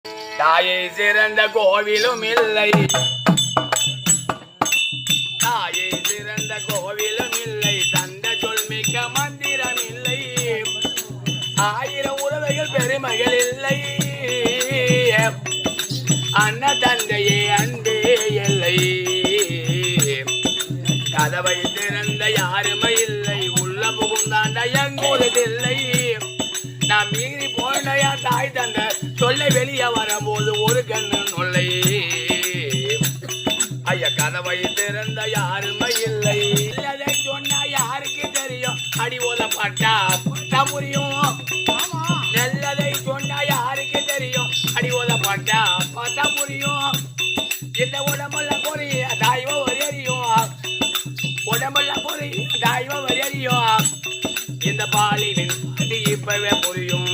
தாயை சிறந்த கோவிலும் இல்லை, தாயை சிறந்த கோவிலும் இல்லை, தந்த சொல் மிக்க மந்திரம் இல்லை, ஆயிரம் உறவைகள் பெருமைகள் இல்லை, அண்ணா தந்தையே அன்பே இல்லை, கதவை திறந்த யாருமே இல்லை, உள்ள புகுந்தாண்ட எங்கூரதில்லை, நான் மீறி போனையா தாய் தந்த சொல்ல வெளியே வரும்போது ஒரு கண்ணு நொல்லை, ஐயா கதவை திறந்த யாருமே இல்லை, அதை சொன்னா யாருக்கு தெரியும், அடி ஓதப்பட்டா பட்டா புரியும், நல்லதை சொன்னா யாருக்கு தெரியும், அடி ஓதப்பட்டா பட்டா புரியும், இந்த உடம்புல பொறிய தாய்வ வரையும், உடம்புல பொறிய தாய்வ வரையும், இந்த பாலினின் அது இப்பவே புரியும்,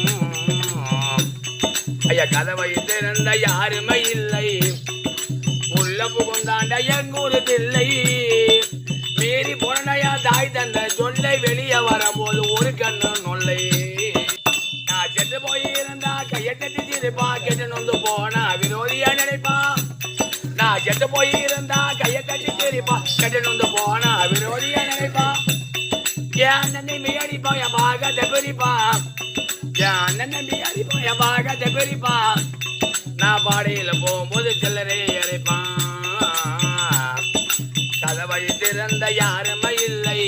ஐயா கதவை திறந்த யாருமே இல்லை, உள்ள புகுந்தாண்ட எங்கூரதில்லை, மீறி போனையா தாய் தந்த சொல்லை வெளியே வரும்போது ஒரு கண்ணு நொல்லை, நான் செத்து போயிருந்தா கையை கட்டி திருப்பா, கெட்டு நொந்து போனா விரோதியா நினைப்பா, நான் செத்து போயிருந்தா கையை கட்டி திருப்பா, கெட்டு நொந்து போனா விரோதியா நினைப்பா, என் அண்ணன் நம்பி அடிப்பா என் பாகத்தை பிரிப்பா, என் அண்ணன் நம்பி அடிப்பா என் பாகத்தை பிரிப்பா, நான் பாடையில போகும்போது சில்லறை அரைப்பான், கதவை திறந்த யாருமே இல்லை,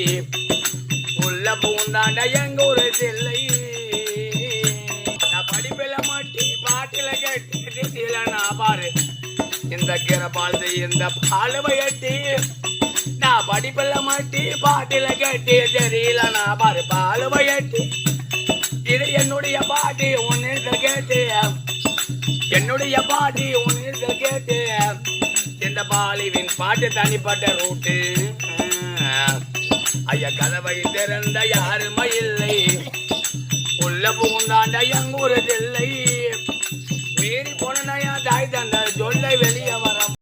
உள்ள பூந்தாண்ட எங்கூரு இல்லை, நான் படிப்பில மாட்டி பாட்டில கேட்டு நான் பாரு இந்த கீரை பால் இந்த பாலுவை எட்டி, நான் படிப்பில மாட்டி பாட்டில கேட்டு தெரியல நான் பாரு பாலுவை எட்டி, இது என்னுடைய பாட்டி உன்னிட்ட கேட்டு, என்னுடைய பாட்டி உன்னிட்ட கேட்டு, இந்த பாலிவின் பாட்டு தனிப்பட்ட ரூட்டு, ஐயா கதவை திறந்த யாருமே இல்லை, உள்ள பூந்தாண்ட எங்கூரதில்லை.